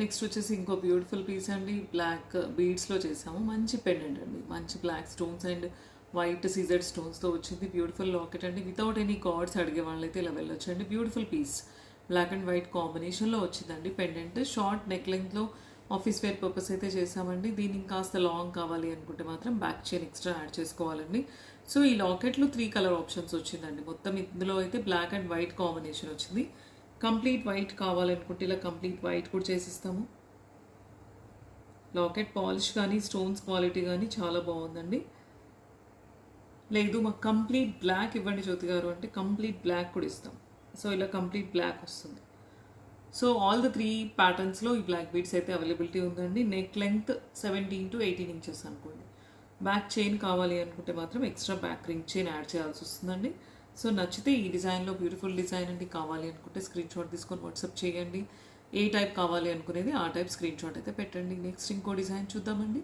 Next వచ్చేసి ఇంకో beautiful piece అండి, బ్లాక్ బీడ్స్లో చేసాము. మంచి పెండెంట్ అండి, మంచి black stones and white CZ స్టోన్స్తో వచ్చింది. బ్యూటిఫుల్ లాకెట్ అండి, వితౌట్ ఎనీ కార్డ్స్ అడిగే వాళ్ళైతే ఇలా వెళ్ళొచ్చండి. Beautiful piece, black and white కాంబినేషన్లో వచ్చిందండి పెండెంట్. షార్ట్ నెక్ లెంగ్త్లో ఆఫీస్ వేర్ పర్పస్ అయితే చేసామండి. దీనికి కాస్త లాంగ్ కావాలి అనుకుంటే మాత్రం బ్యాక్ చైన్ ఎక్స్ట్రా యాడ్ చేసుకోవాలండి. సో ఈ లాకెట్లో 3 కలర్ ఆప్షన్స్ వచ్చిందండి. మొత్తం ఇందులో అయితే బ్లాక్ అండ్ వైట్ కాంబినేషన్ వచ్చింది. కంప్లీట్ వైట్ కావాలనుకుంటే ఇలా కంప్లీట్ వైట్ కూడా చేసిస్తాము. లాకెట్ పాలిష్ కానీ స్టోన్స్ క్వాలిటీ కానీ చాలా బాగుందండి. లేదు మాకు కంప్లీట్ బ్లాక్ ఇవ్వండి జ్యోతి గారు అంటే కంప్లీట్ బ్లాక్ కూడా ఇస్తాం. సో ఇలా కంప్లీట్ బ్లాక్ వస్తుంది. సో ఆల్ ద 3 ప్యాటర్న్స్లో ఈ బ్లాక్ బీడ్స్ అయితే అవైలబిలిటీ ఉందండి. నెక్ లెంగ్త్ 17 to 18 ఇంచెస్ అనుకోండి. బ్యాక్ చైన్ కావాలి అనుకుంటే మాత్రం extra back ring chain add చేయాల్సి వస్తుందండి. సో నచ్చితే ఈ డిజైన్లో బ్యూటిఫుల్ డిజైన్ అండి, కావాలి అనుకుంటే స్క్రీన్ షాట్ తీసుకొని వాట్సాప్ చేయండి. ఏ టైప్ కావాలి అనుకునేది ఆ టైప్ స్క్రీన్ షాట్ అయితే పెట్టండి. నెక్స్ట్ ఇంకో డిజైన్ చూద్దామండి.